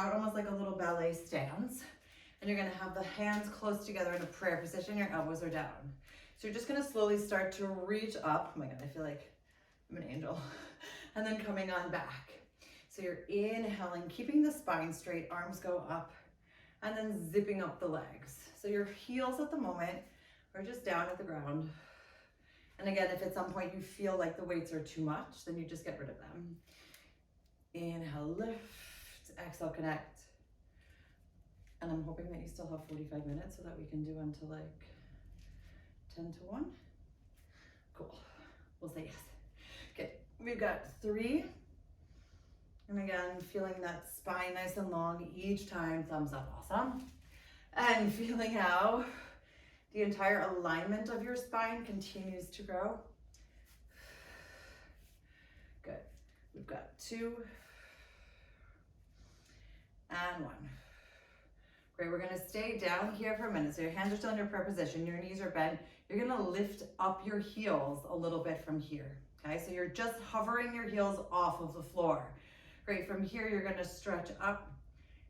out almost like a little ballet stance. And you're gonna have the hands close together in a prayer position, your elbows are down. So you're just gonna slowly start to reach up. Oh my God, I feel like I'm an angel. And then coming on back. So you're inhaling, keeping the spine straight, arms go up, and then zipping up the legs. So your heels at the moment are just down at the ground. And again, if at some point you feel like the weights are too much, then you just get rid of them. Inhale, lift, exhale, connect. And I'm hoping that you still have 45 minutes so that we can do until like 10 to 1. Cool, we'll say yes. Okay, we've got 3. And again, feeling that spine nice and long each time, thumbs up, awesome. And feeling how the entire alignment of your spine continues to grow. Good, we've got 2 and 1. Great, we're gonna stay down here for a minute. So your hands are still in your prayer position, your knees are bent. You're gonna lift up your heels a little bit from here, okay? So you're just hovering your heels off of the floor. Great, from here you're gonna stretch up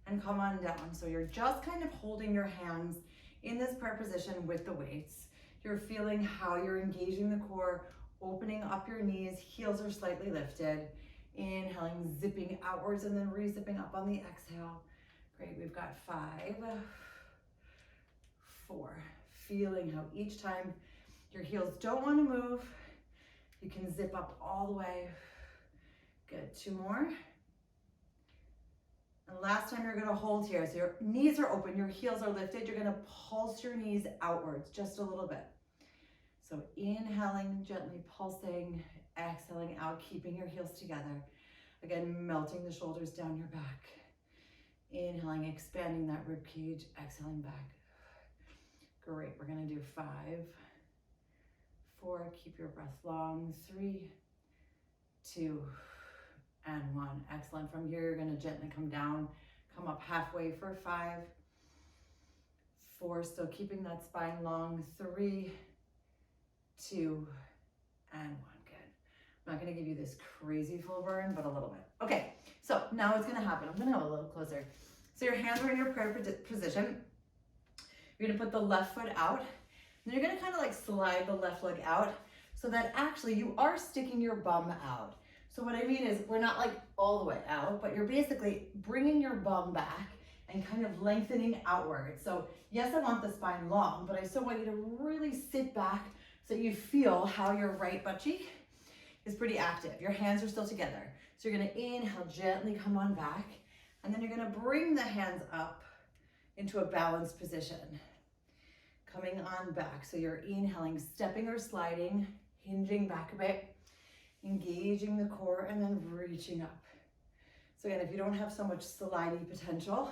and come on down. So you're just kind of holding your hands in this prayer position with the weights. You're feeling how you're engaging the core, opening up your knees, heels are slightly lifted. Inhaling, zipping outwards and then re-zipping up on the exhale. Great, we've got 5, 4. Feeling how each time your heels don't want to move, you can zip up all the way. Good, 2 more. And last time you're gonna hold here. So your knees are open, your heels are lifted. You're gonna pulse your knees outwards just a little bit. So inhaling, gently pulsing, exhaling out, keeping your heels together. Again, melting the shoulders down your back. Inhaling, expanding that rib cage, exhaling back. Great, we're gonna do 5, 4, keep your breath long, 3, 2, and 1. Excellent. From here, you're gonna gently come down, come up halfway for 5, 4, still keeping that spine long, 3, 2, and 1. Good. I'm not gonna give you this crazy full burn, but a little bit. Okay, so now what's gonna happen, I'm gonna go a little closer. So your hands are in your prayer position. You're gonna put the left foot out, and you're gonna kind of like slide the left leg out so that actually you are sticking your bum out. So what I mean is we're not like all the way out, but you're basically bringing your bum back and kind of lengthening outward. So yes, I want the spine long, but I still want you to really sit back so you feel how your right butt cheek is pretty active. Your hands are still together. So you're gonna inhale, gently come on back, and then you're gonna bring the hands up into a balanced position. Coming on back, so you're inhaling, stepping or sliding, hinging back a bit, engaging the core, and then reaching up. So again, if you don't have so much slidey potential,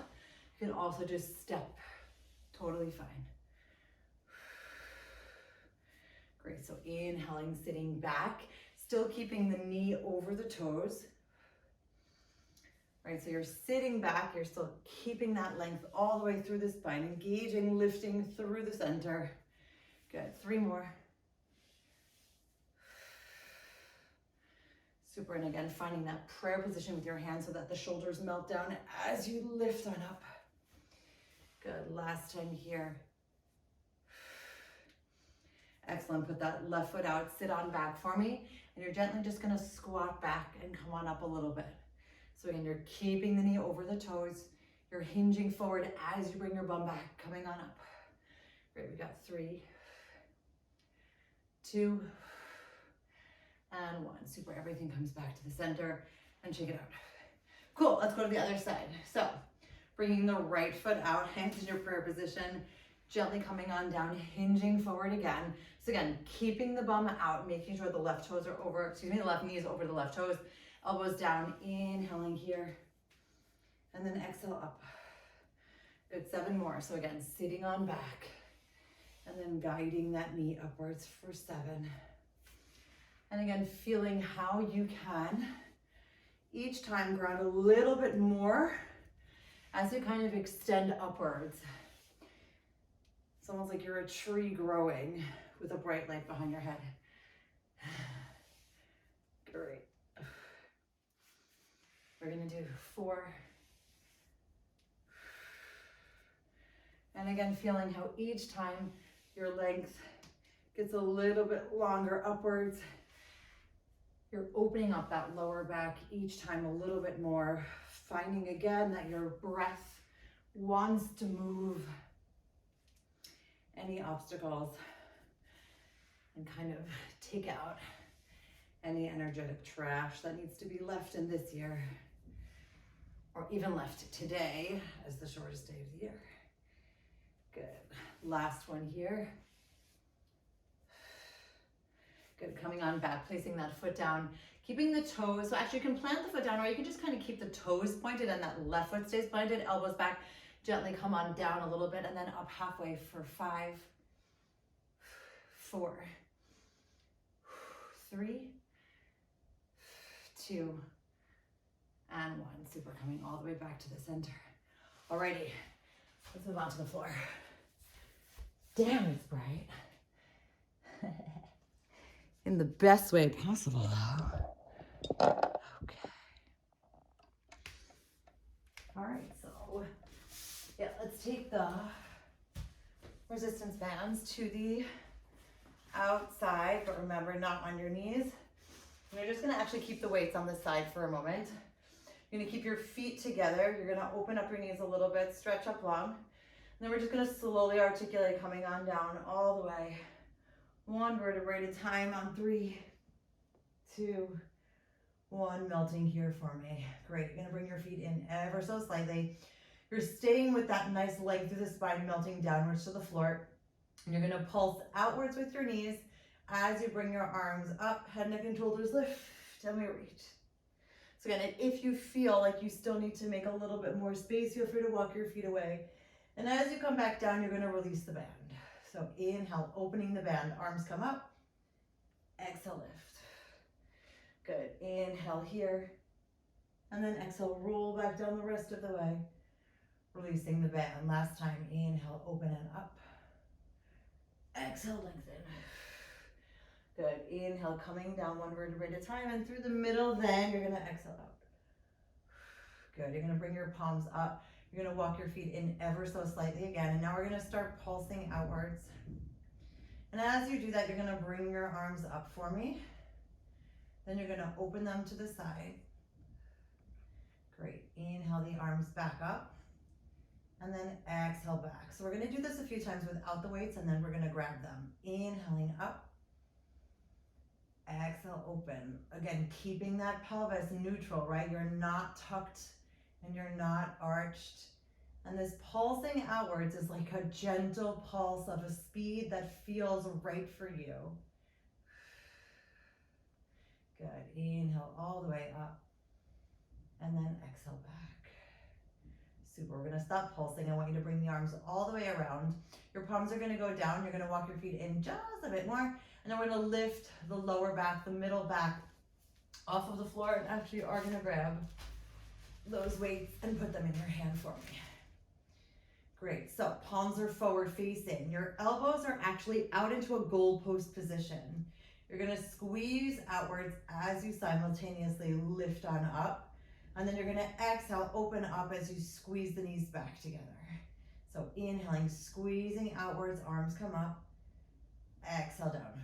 you can also just step, totally fine. Great, so inhaling, sitting back, still keeping the knee over the toes. Right, so you're sitting back, you're still keeping that length all the way through the spine, engaging, lifting through the center. Good, 3 more. Super, and again, finding that prayer position with your hands so that the shoulders melt down as you lift on up. Good, last time here. Excellent, put that left foot out, sit on back for me, and you're gently just gonna squat back and come on up a little bit. So again, you're keeping the knee over the toes, you're hinging forward as you bring your bum back, coming on up. Great, we got 3, 2, and 1. Super, everything comes back to the center and shake it out. Cool, let's go to the other side. So bringing the right foot out, hands in your prayer position, gently coming on down, hinging forward again. So again, keeping the bum out, making sure the left toes are over, the left knee is over the left toes, elbows down, inhaling here, and then exhale up. Good, 7 more. So again, sitting on back, and then guiding that knee upwards for 7. And again, feeling how you can each time ground a little bit more as you kind of extend upwards. It's almost like you're a tree growing with a bright light behind your head. Great. We're gonna do 4, And again, feeling how each time your length gets a little bit longer upwards, you're opening up that lower back each time a little bit more, finding again that your breath wants to move any obstacles and kind of take out any energetic trash that needs to be left in this year, or even left today as the shortest day of the year. Good. Last one here. Good. Coming on back, placing that foot down, keeping the toes. So actually you can plant the foot down, or you can just kind of keep the toes pointed and that left foot stays planted, elbows back. Gently come on down a little bit and then up halfway for 5, 4, 3, 2, and 1. Super. Coming all the way back to the center. Alrighty, let's move on to the floor. Damn, it's bright. In the best way possible, though. Okay. All right, so yeah, let's take the resistance bands to the outside, but remember, not on your knees. And you're just gonna actually keep the weights on the side for a moment. You're gonna keep your feet together. You're gonna open up your knees a little bit, stretch up long. And then we're just gonna slowly articulate, coming on down all the way. 1 vertebrae at a time on 3, 2, 1, melting here for me. Great, you're gonna bring your feet in ever so slightly. You're staying with that nice length through the spine, melting downwards to the floor. And you're gonna pulse outwards with your knees as you bring your arms up, head, neck, and shoulders lift, and we reach. So again, if you feel like you still need to make a little bit more space, feel free to walk your feet away. And as you come back down, you're gonna release the band. So inhale, opening the band, arms come up. Exhale, lift. Good, inhale here. And then exhale, roll back down the rest of the way. Releasing the band. Last time, inhale, open and up. Exhale, lengthen. Good, inhale, coming down 1 vertebrae at a time, and through the middle, then you're gonna exhale out. Good, you're gonna bring your palms up. You're gonna walk your feet in ever so slightly again, and now we're gonna start pulsing outwards. And as you do that, you're gonna bring your arms up for me. Then you're gonna open them to the side. Great, inhale the arms back up, and then exhale back. So we're gonna do this a few times without the weights, and then we're gonna grab them. Inhaling up, exhale, open. Again, keeping that pelvis neutral, right? You're not tucked and you're not arched. And this pulsing outwards is like a gentle pulse of a speed that feels right for you. Good, inhale all the way up, and then exhale back. Super, we're gonna stop pulsing. I want you to bring the arms all the way around. Your palms are gonna go down. You're gonna walk your feet in just a bit more, and then we're gonna lift the lower back, the middle back off of the floor, and actually are gonna grab those weights and put them in your hand for me. Great, so palms are forward facing. Your elbows are actually out into a goalpost position. You're gonna squeeze outwards as you simultaneously lift on up. And then you're gonna exhale, open up as you squeeze the knees back together. So inhaling, squeezing outwards, arms come up. Exhale down.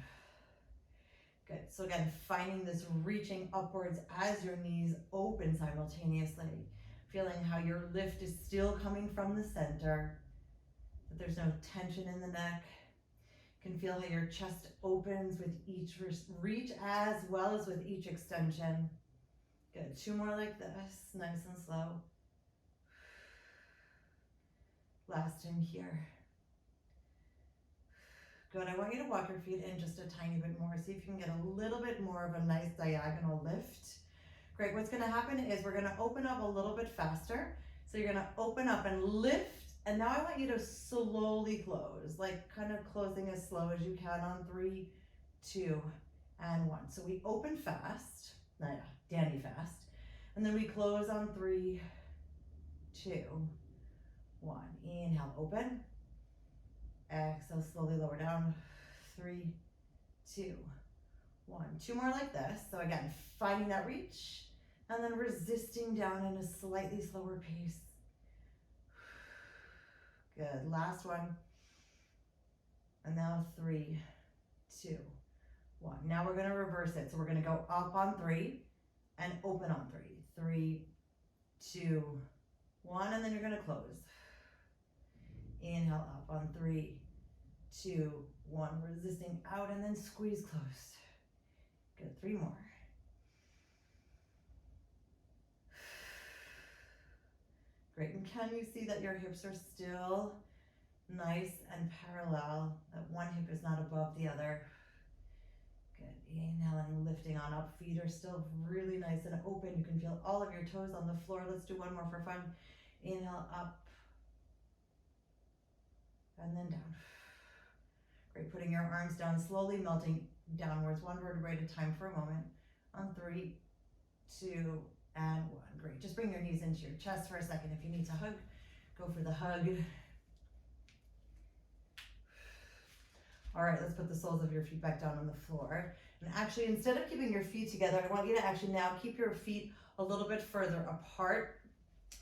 Good, so again, finding this reaching upwards as your knees open simultaneously. Feeling how your lift is still coming from the center, that there's no tension in the neck. You can feel how your chest opens with each reach as well as with each extension. Good, 2 more like this, nice and slow. Last in here. Good, I want you to walk your feet in just a tiny bit more. See if you can get a little bit more of a nice diagonal lift. Great, what's gonna happen is we're gonna open up a little bit faster. So you're gonna open up and lift, and now I want you to slowly close, like kind of closing as slow as you can on 3, 2, and 1. So we open fast, dandy fast, and then we close on 3, 2, 1. Inhale, open. Exhale, slowly lower down. 3, 2, 1. 2 more like this. So again, finding that reach and then resisting down in a slightly slower pace. Good, last one. And now 3, 2, 1. Now we're gonna reverse it. So we're gonna go up on 3 and open on 3. 3, 2, 1, and then you're gonna close. Inhale up on 3, 2, 1, resisting out, and then squeeze closed. Good, 3 more. Great, and can you see that your hips are still nice and parallel, that one hip is not above the other? Good, inhaling, lifting on up, feet are still really nice and open. You can feel all of your toes on the floor. Let's do one more for fun. Inhale up, and then down. Great, putting your arms down, slowly melting downwards, one vertebrae at a time for a moment. On 3, 2, and 1. Great, just bring your knees into your chest for a second. If you need to hug, go for the hug. All right, let's put the soles of your feet back down on the floor. And actually, instead of keeping your feet together, I want you to actually now keep your feet a little bit further apart,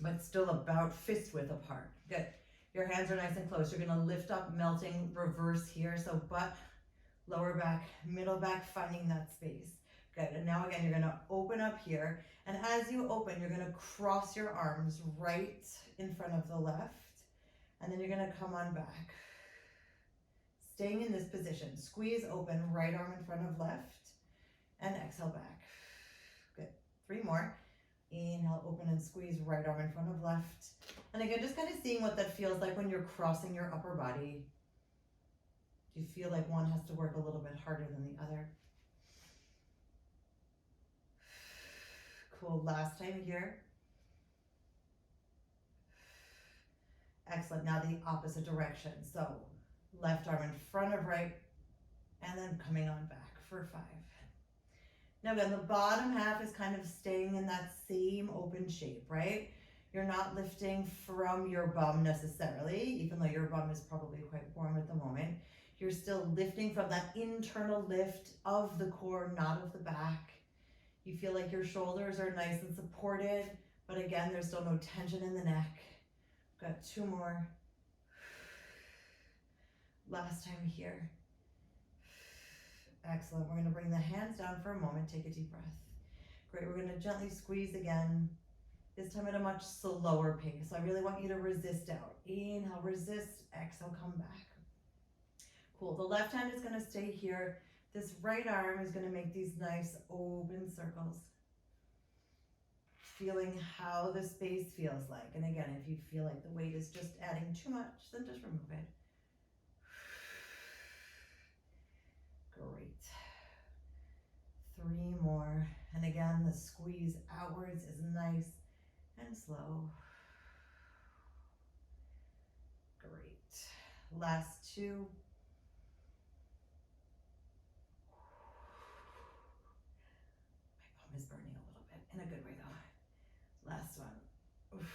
but still about fist width apart. Good. Your hands are nice and close. You're gonna lift up, melting, reverse here. So butt, lower back, middle back, finding that space. Good, and now again, you're gonna open up here. And as you open, you're gonna cross your arms right in front of the left. And then you're gonna come on back. Staying in this position, squeeze open, right arm in front of left, and exhale back. Good, 3 more. Inhale, open and squeeze, right arm in front of left. And again, just kind of seeing what that feels like when you're crossing your upper body. Do you feel like one has to work a little bit harder than the other? Cool, last time here. Excellent, now the opposite direction. So left arm in front of right, and then coming on back for 5. Now again, the bottom half is kind of staying in that same open shape, right? You're not lifting from your bum necessarily, even though your bum is probably quite warm at the moment. You're still lifting from that internal lift of the core, not of the back. You feel like your shoulders are nice and supported, but again, there's still no tension in the neck. Got 2 more. Last time here. Excellent. We're going to bring the hands down for a moment. Take a deep breath. Great. We're going to gently squeeze again. This time at a much slower pace. So I really want you to resist out. Inhale, resist. Exhale, come back. Cool. The left hand is going to stay here. This right arm is going to make these nice open circles. Feeling how the space feels like. And again, if you feel like the weight is just adding too much, then just remove it. Great. 3 more. And again, the squeeze outwards is nice and slow. Great. Last 2. My bum is burning a little bit, in a good way though. Last one. Oof.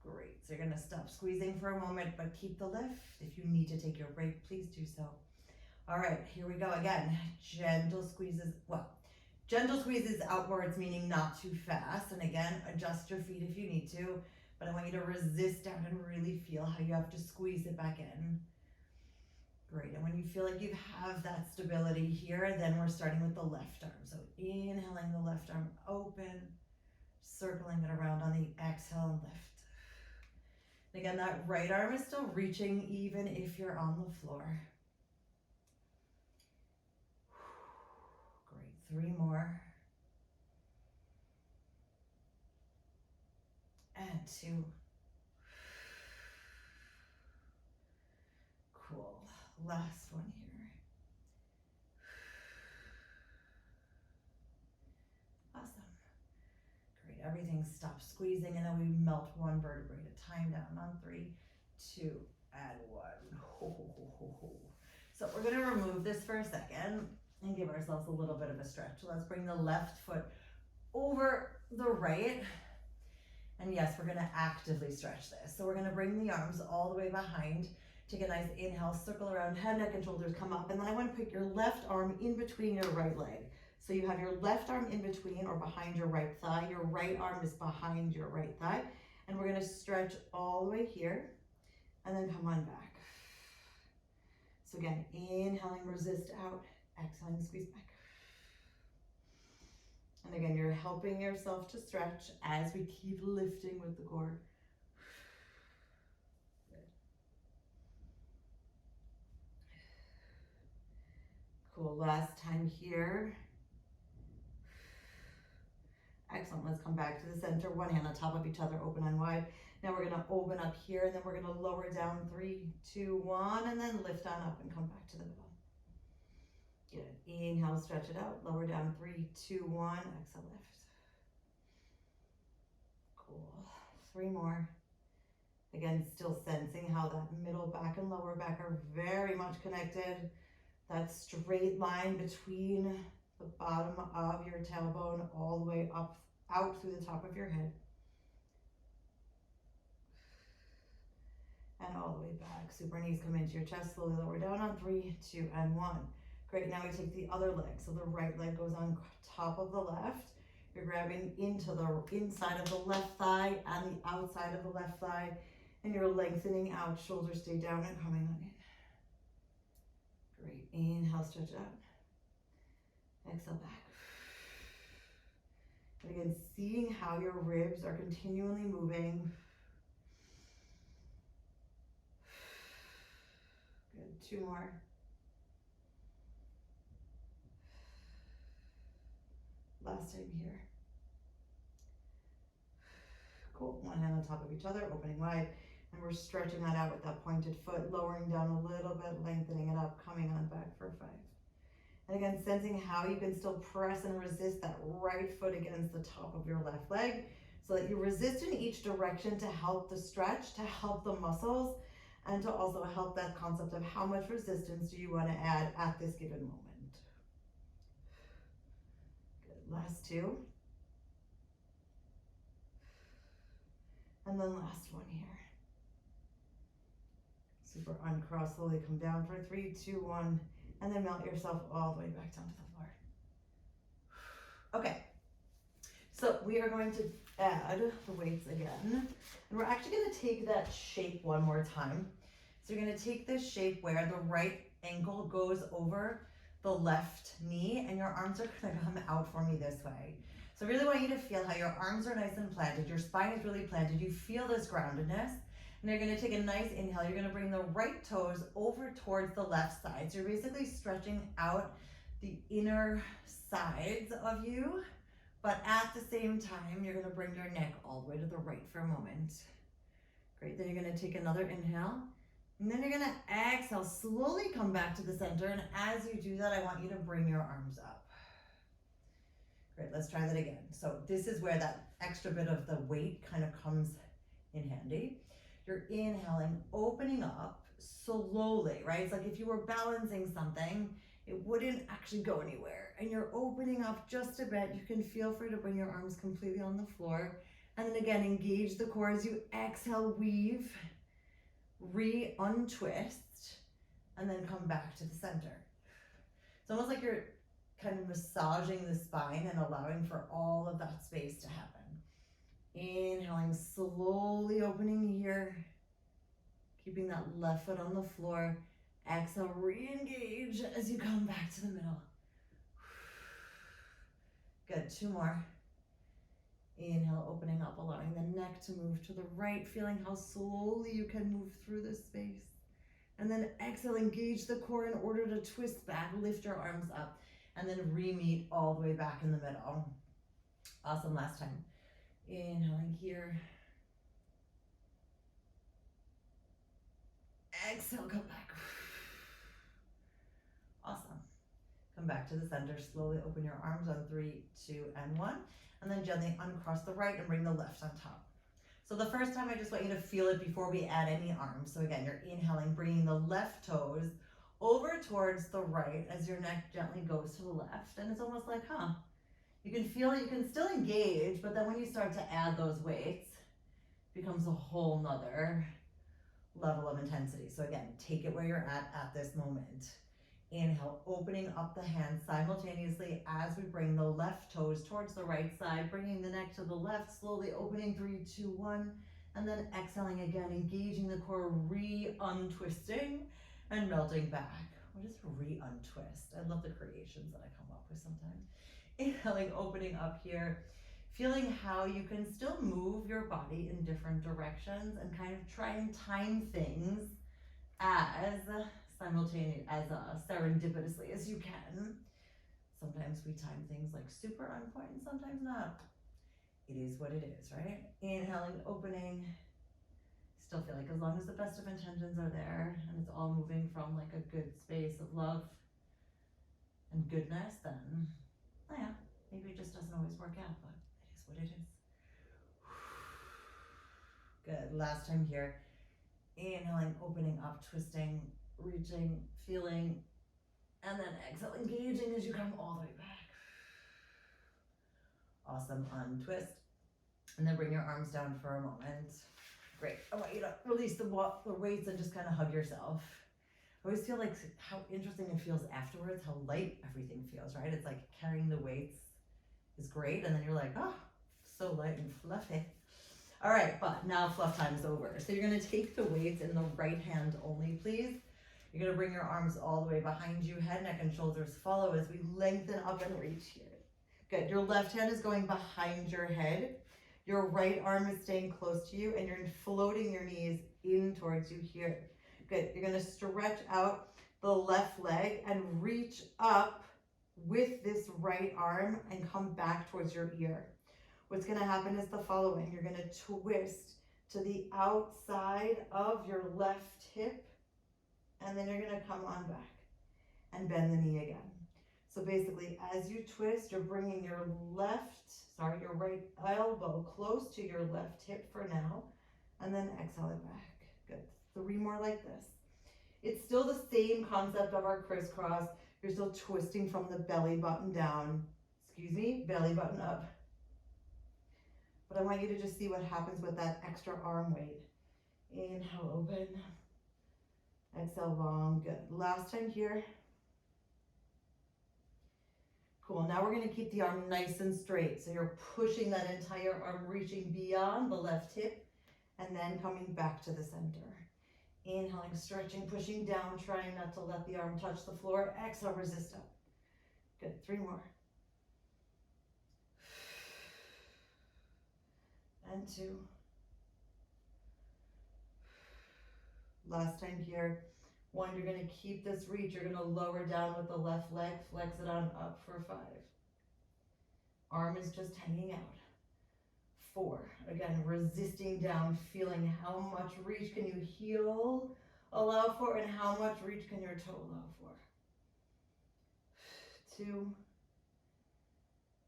Great. So you're going to stop squeezing for a moment, but keep the lift. If you need to take your break, please do so. All right, here we go again. Gentle squeezes, gentle squeezes outwards, meaning not too fast. And again, adjust your feet if you need to, but I want you to resist down and really feel how you have to squeeze it back in. Great, and when you feel like you have that stability here, then we're starting with the left arm. So inhaling the left arm open, circling it around on the exhale and lift. And again, that right arm is still reaching even if you're on the floor. Great, 3 more. And 2. Cool. Last one here. Awesome. Great. Everything stops squeezing, and then we melt 1 vertebrae at a time down on 3, 2, and 1. Ho, ho, ho, ho, ho. So we're going to remove this for a second and give ourselves a little bit of a stretch. So let's bring the left foot over the right. And yes, we're going to actively stretch this. So we're going to bring the arms all the way behind. Take a nice inhale, circle around, head, neck, and shoulders come up. And then I want to put your left arm in between your right leg. So you have your left arm in between or behind your right thigh. Your right arm is behind your right thigh. And we're gonna stretch all the way here and then come on back. So again, inhaling, resist out, exhaling, squeeze back. And again, you're helping yourself to stretch as we keep lifting with the core. Good. Cool, last time here. Excellent, let's come back to the center, one hand on top of each other, open and wide. Now we're gonna open up here and then we're gonna lower down, 3, 2, 1, and then lift on up and come back to the middle. Good, inhale, stretch it out, lower down, 3, 2, 1, exhale, lift. Cool, 3 more. Again, still sensing how that middle back and lower back are very much connected. That straight line between the bottom of your tailbone all the way up, out through the top of your head. And all the way back. Super knees come into your chest, slowly lower down on 3, 2, and 1. Great, now we take the other leg. So the right leg goes on top of the left. You're grabbing into the inside of the left thigh and the outside of the left thigh. And you're lengthening out, shoulders stay down and coming on in. Great, inhale, stretch it out. Exhale back. And again, seeing how your ribs are continually moving. Good, 2 more. Last time here. Cool, one hand on top of each other, opening wide. And we're stretching that out with that pointed foot, lowering down a little bit, lengthening it up, coming on back for 5. And again, sensing how you can still press and resist that right foot against the top of your left leg so that you resist in each direction to help the stretch, to help the muscles, and to also help that concept of how much resistance do you want to add at this given moment. Good, last 2. And then last one here. Super, uncross, slowly come down for 3, 2, 1, and then melt yourself all the way back down to the floor. Okay, so we are going to add the weights again, and we're actually gonna take that shape one more time. So you're gonna take this shape where the right ankle goes over the left knee, and your arms are gonna come out for me this way. So I really want you to feel how your arms are nice and planted, your spine is really planted, you feel this groundedness. And you're gonna take a nice inhale. You're gonna bring the right toes over towards the left side. So you're basically stretching out the inner sides of you, but at the same time, you're gonna bring your neck all the way to the right for a moment. Great, then you're gonna take another inhale, and then you're gonna exhale, slowly come back to the center, and as you do that, I want you to bring your arms up. Great, let's try that again. So this is where that extra bit of the weight kind of comes in handy. You're inhaling, opening up slowly, right? It's like if you were balancing something, it wouldn't actually go anywhere. And you're opening up just a bit. You can feel free to bring your arms completely on the floor. And then again, engage the core as you exhale, weave, untwist, and then come back to the center. It's almost like you're kind of massaging the spine and allowing for all of that space to happen. Inhaling, slowly opening here, keeping that left foot on the floor. Exhale, re-engage as you come back to the middle. Good, 2 more. Inhale, opening up, allowing the neck to move to the right, feeling how slowly you can move through this space. And then exhale, engage the core in order to twist back, lift your arms up, and then re-meet all the way back in the middle. Awesome, last time. Inhaling here. Exhale, come back. Awesome. Come back to the center. Slowly open your arms on 3, 2, and 1. And then gently uncross the right and bring the left on top. So the first time, I just want you to feel it before we add any arms. So again, you're inhaling, bringing the left toes over towards the right as your neck gently goes to the left. And it's almost like, you can feel it, you can still engage, but then when you start to add those weights, it becomes a whole nother level of intensity. So again, take it where you're at this moment. Inhale, opening up the hands simultaneously as we bring the left toes towards the right side, bringing the neck to the left, slowly opening, 3, 2, 1, And then exhaling again, engaging the core, re-untwisting and melting back. What is re-untwist? I love the creations that I come up with sometimes. Inhaling, opening up here, feeling how you can still move your body in different directions and kind of try and time things as simultaneously, as serendipitously as you can. Sometimes we time things like super on point and sometimes not. It is what it is, right? Inhaling, opening. Still feel like as long as the best of intentions are there and it's all moving from like a good space of love and goodness, then, oh yeah, maybe it just doesn't always work out, but it is what it is. Good, last time here. Inhaling, opening up, twisting, reaching, feeling, and then exhale, engaging as you come all the way back. Awesome, untwist. And then bring your arms down for a moment. Great, I want you to release the weights and just kind of hug yourself. I always feel like how interesting it feels afterwards, how light everything feels, right? It's like carrying the weights is great, and then you're like, oh, so light and fluffy. All right, but now fluff time is over. So you're gonna take the weights in the right hand only, please. You're gonna bring your arms all the way behind you, head, neck, and shoulders follow as we lengthen up and reach here. Good, your left hand is going behind your head. Your right arm is staying close to you and you're floating your knees in towards you here. Good, you're gonna stretch out the left leg and reach up with this right arm and come back towards your ear. What's gonna happen is the following. You're gonna twist to the outside of your left hip and then you're gonna come on back and bend the knee again. So basically, as you twist, you're bringing your right elbow close to your left hip for now, and then exhaling back. Good, 3 more like this. It's still the same concept of our crisscross. You're still twisting from the belly button down, belly button up. But I want you to just see what happens with that extra arm weight. Inhale, open. Exhale, long, good. Last time here. Cool, now we're gonna keep the arm nice and straight. So you're pushing that entire arm, reaching beyond the left hip, and then coming back to the center. Inhaling, stretching, pushing down, trying not to let the arm touch the floor. Exhale, resist up. Good, 3 more. And 2. Last time here. 1, you're gonna keep this reach. You're gonna lower down with the left leg, flex it on up for 5. Arm is just hanging out. 4, again, resisting down, feeling how much reach can you heel allow for and how much reach can your toe allow for. 2,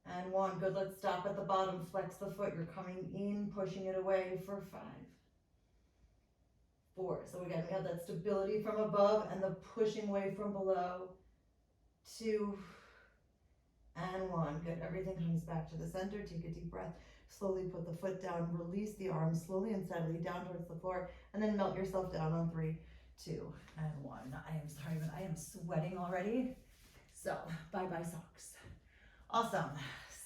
and 1, good, let's stop at the bottom, flex the foot, you're coming in, pushing it away for 5. 4, so again, we have that stability from above and the pushing away from below. 2, and 1, good, everything comes back to the center, take a deep breath, slowly put the foot down, release the arms slowly and steadily down towards the floor, and then melt yourself down on 3, 2, and 1. I am sorry, but I am sweating already, so bye-bye socks. Awesome,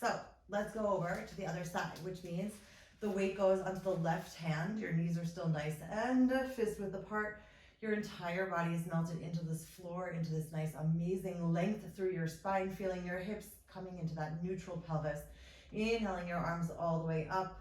so let's go over to the other side, which means the weight goes onto the left hand, your knees are still nice and fist width apart. Your entire body is melted into this floor, into this nice amazing length through your spine, feeling your hips coming into that neutral pelvis. Inhaling your arms all the way up.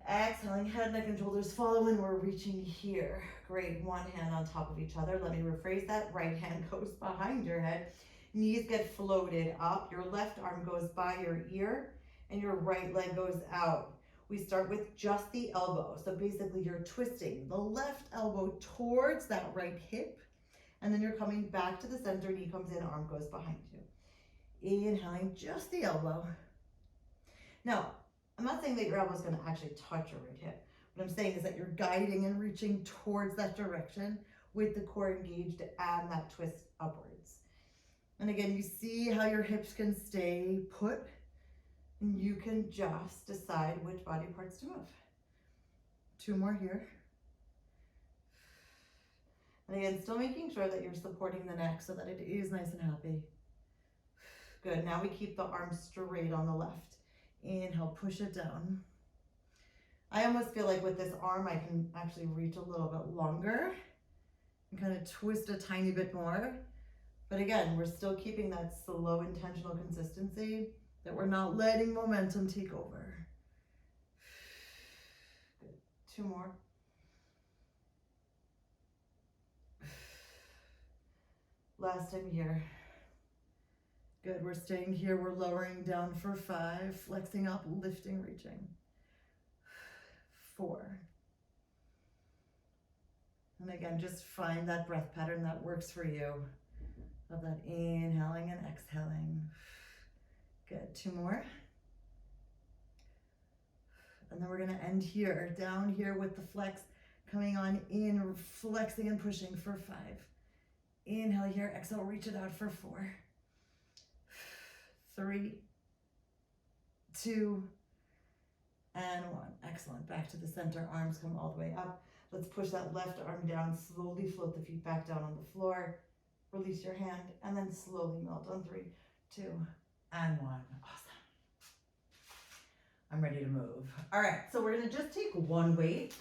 Exhaling, head, neck, and shoulders follow, and we're reaching here. Great, 1 hand on top of each other. Let me rephrase that. Right hand goes behind your head. Knees get floated up. Your left arm goes by your ear, and your right leg goes out. We start with just the elbow. So basically you're twisting the left elbow towards that right hip, and then you're coming back to the center, knee comes in, arm goes behind you. Inhaling just the elbow. Now, I'm not saying that your elbow is going to actually touch your right hip. What I'm saying is that you're guiding and reaching towards that direction with the core engaged and that twist upwards. And again, you see how your hips can stay put. And you can just decide which body parts to move. 2 more here. And again, still making sure that you're supporting the neck so that it is nice and happy. Good, now we keep the arms straight on the left. Inhale, push it down. I almost feel like with this arm, I can actually reach a little bit longer and kind of twist a tiny bit more. But again, we're still keeping that slow, intentional consistency, that we're not letting momentum take over. Good. 2 more. Last time here. Good, we're staying here, we're lowering down for 5, flexing up, lifting, reaching. 4. And again, just find that breath pattern that works for you, of that inhaling and exhaling. Good, 2 more. And then we're gonna end here, down here with the flex, coming on in, flexing and pushing for 5. Inhale here, exhale, reach it out for 4. 3, 2, and 1. Excellent. Back to the center. Arms come all the way up. Let's push that left arm down. Slowly float the feet back down on the floor. Release your hand and then slowly melt on 3, 2, and 1. Awesome. I'm ready to move. All right. So we're going to just take one weight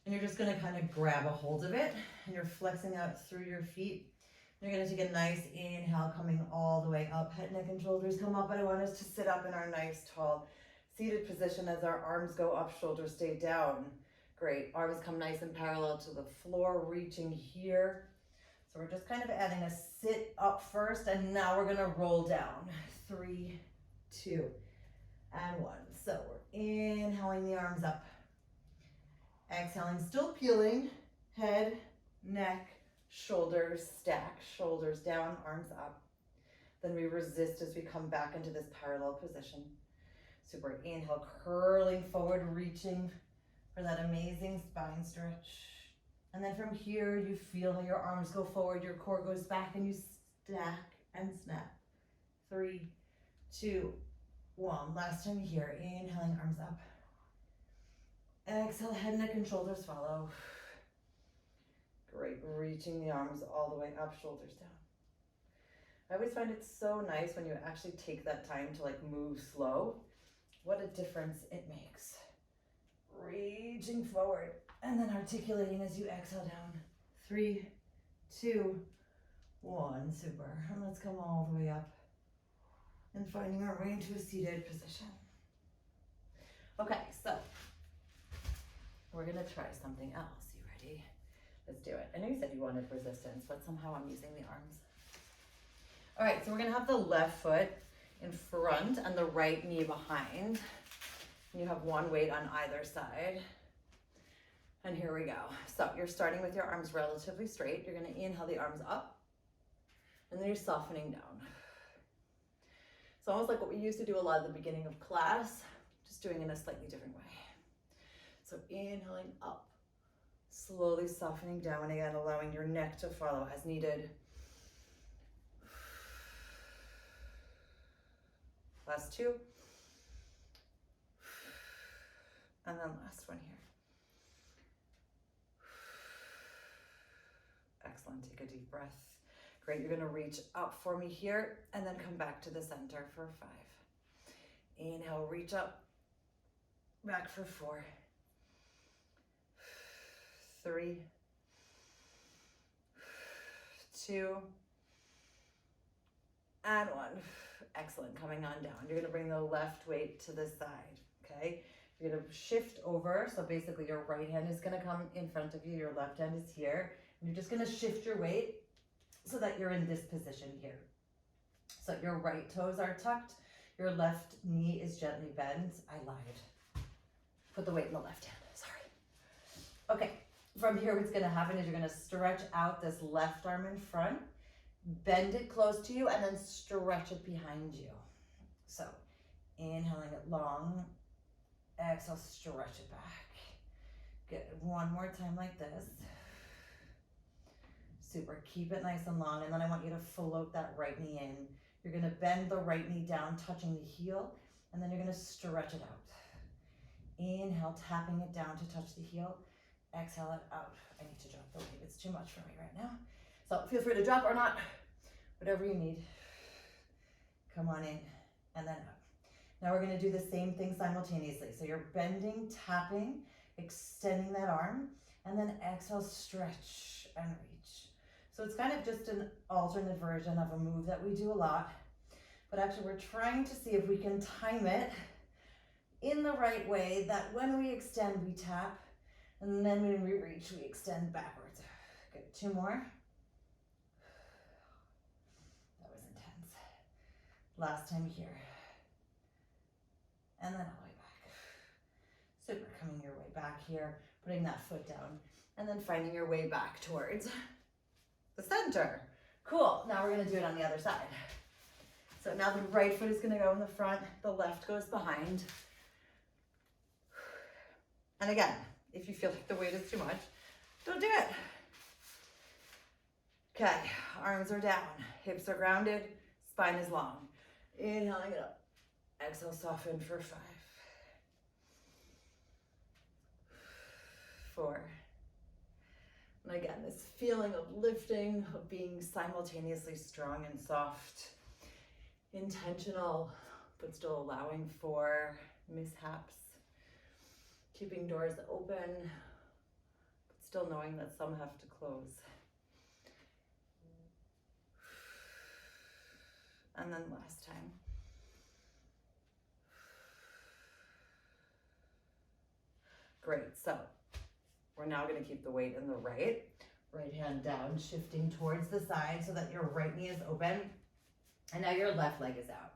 and you're just going to kind of grab a hold of it and you're flexing out through your feet. You're going to take a nice inhale coming all the way up. Head, neck, and shoulders come up. I want us to sit up in our nice tall seated position as our arms go up, shoulders stay down. Great. Arms come nice and parallel to the floor, reaching here. So we're just kind of adding a sit up first, and now we're going to roll down. 3, 2, and 1. So we're inhaling the arms up. Exhaling, still peeling. Head, neck, shoulders stack, shoulders down, arms up. Then we resist as we come back into this parallel position. Super. Inhale, curling forward, reaching for that amazing spine stretch. And then from here, you feel how your arms go forward, your core goes back, and you stack and snap. 3, 2, 1. Last time here, inhaling, arms up. Exhale, head, neck, and shoulders follow. Great, reaching the arms all the way up, shoulders down. I always find it so nice when you actually take that time to like move slow. What a difference it makes. Reaching forward and then articulating as you exhale down. 3, 2, 1, super. And let's come all the way up and finding our way into a seated position. Okay, so we're gonna try something else. You ready? Let's do it. I know you said you wanted resistance, but somehow I'm using the arms. All right, so we're gonna have the left foot in front and the right knee behind. You have one weight on either side. And here we go. So you're starting with your arms relatively straight. You're gonna inhale the arms up, and then you're softening down. It's almost like what we used to do a lot at the beginning of class, just doing it in a slightly different way. So inhaling up, slowly softening down again, allowing your neck to follow as needed. Last 2. And then last one here. Excellent, take a deep breath. Great, you're gonna reach up for me here and then come back to the center for 5. Inhale, reach up, back for 4. 3, 2, and 1. Excellent, coming on down. You're gonna bring the left weight to the side, okay? You're gonna shift over, so basically your right hand is gonna come in front of you, your left hand is here, and you're just gonna shift your weight so that you're in this position here. So your right toes are tucked, your left knee is gently bent. I lied. Put the weight in the left hand, sorry. Okay, from here what's gonna happen is you're gonna stretch out this left arm in front, bend it close to you, and then stretch it behind you. So inhaling it long, exhale, stretch it back. Good, one more time like this. Super, keep it nice and long, and then I want you to float that right knee in. You're gonna bend the right knee down, touching the heel, and then you're gonna stretch it out. Inhale, tapping it down to touch the heel. Exhale it out. I need to drop the weight, it's too much for me right now. So feel free to drop or not, whatever you need. Come on in, and then up. Now we're gonna do the same thing simultaneously. So you're bending, tapping, extending that arm, and then exhale, stretch and reach. So it's kind of just an alternate version of a move that we do a lot, but actually we're trying to see if we can time it in the right way that when we extend, we tap, and then when we reach, we extend backwards. Good, 2 more. That was intense. Last time here. And then all the way back. Super, coming your way back here, putting that foot down, and then finding your way back towards the center. Cool, now we're gonna do it on the other side. So now the right foot is gonna go in the front, the left goes behind. And again, if you feel like the weight is too much, don't do it. Okay, arms are down, hips are grounded, spine is long. Inhaling it up. Exhale, soften for 5. 4. And again, this feeling of lifting, of being simultaneously strong and soft, intentional, but still allowing for mishaps. Keeping doors open, but still knowing that some have to close. And then last time. Great, so we're now gonna keep the weight in the right hand down, shifting towards the side so that your right knee is open. And now your left leg is out.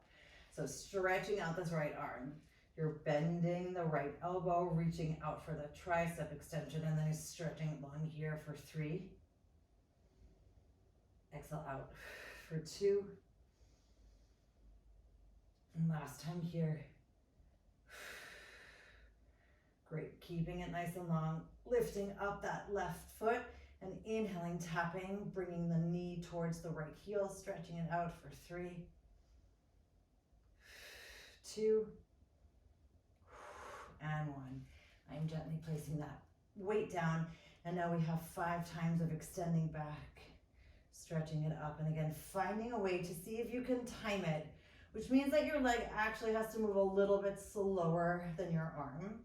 So stretching out this right arm. You're bending the right elbow, reaching out for the tricep extension, and then you're stretching along here for 3. Exhale out for 2. And last time here. Great, keeping it nice and long, lifting up that left foot and inhaling, tapping, bringing the knee towards the right heel, stretching it out for 3, 2, and 1. I'm gently placing that weight down, and now we have 5 times of extending back, stretching it up, and again, finding a way to see if you can time it, which means that your leg actually has to move a little bit slower than your arm.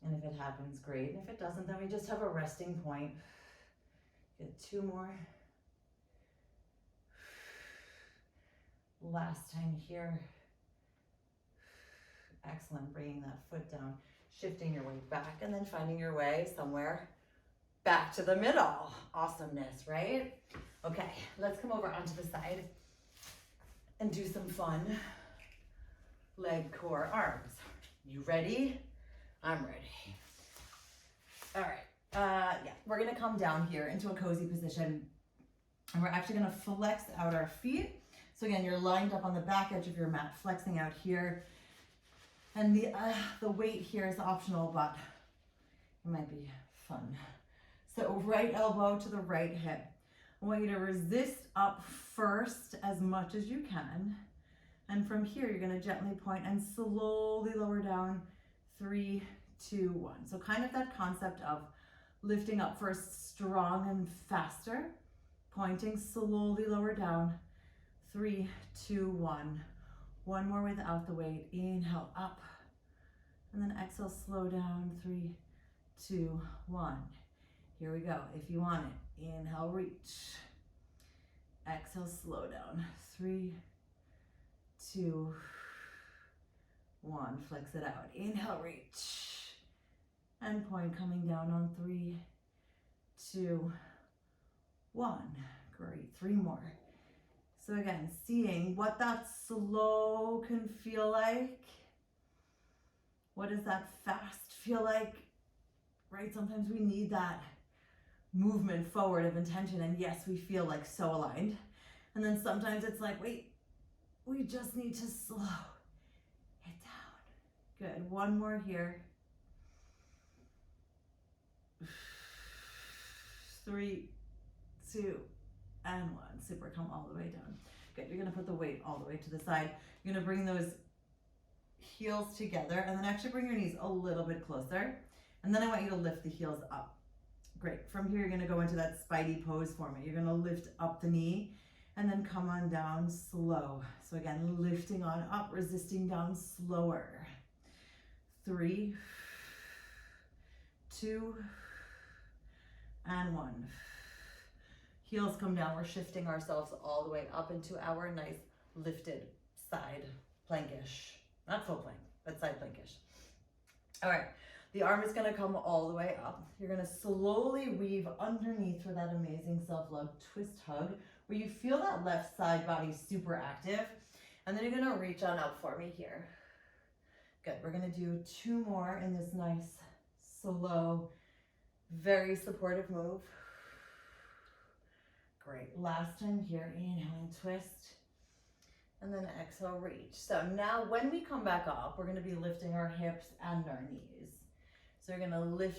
And if it happens, great. And if it doesn't, then we just have a resting point. Get 2 more. Last time here. Excellent, bringing that foot down, shifting your way back, and then finding your way somewhere back to the middle. Awesomeness, right? Okay, let's come over onto the side and do some fun leg, core, arms. You ready? I'm ready. All right, yeah, we're gonna come down here into a cozy position, and we're actually gonna flex out our feet. So again, you're lined up on the back edge of your mat, flexing out here. And the weight here is optional, but it might be fun. So right elbow to the right hip. I want you to resist up first as much as you can. And from here, you're gonna gently point and slowly lower down. 3, 2, 1. So kind of that concept of lifting up first, strong and faster, pointing slowly lower down. 3, 2, 1. One more without the weight. Inhale up, and then exhale, slow down. 3, 2, 1. Here we go. If you want it, inhale, reach. Exhale, slow down. 3, 2, 1. Flex it out. Inhale, reach. And point, coming down on 3, 2, 1. Great. 3 more. So again, seeing what that slow can feel like. What does that fast feel like? Right? Sometimes we need that movement forward of intention, and yes, we feel like so aligned. And then sometimes it's like, wait, we just need to slow it down. Good. 1 more here. 3, 2, and 1. Super. Come all the way down. Good. You're going to put the weight all the way to the side. You're going to bring those heels together, and then actually bring your knees a little bit closer. And then I want you to lift the heels up. Great. From here, you're going to go into that spidey pose for me. You're going to lift up the knee And then come on down slow. So again, lifting on up, resisting down slower. 3, 2, and 1. Heels come down. We're shifting ourselves all the way up into our nice lifted side plankish. Not full plank, but side plankish. All right, the arm is gonna come all the way up. You're gonna slowly weave underneath for that amazing self-love twist hug, where you feel that left side body super active. And then you're gonna reach on up for me here. Good, we're gonna do 2 more in this nice, slow, very supportive move. Great, last time here, inhaling, twist. And then exhale, reach. So now when we come back up, we're gonna be lifting our hips and our knees. So you're gonna lift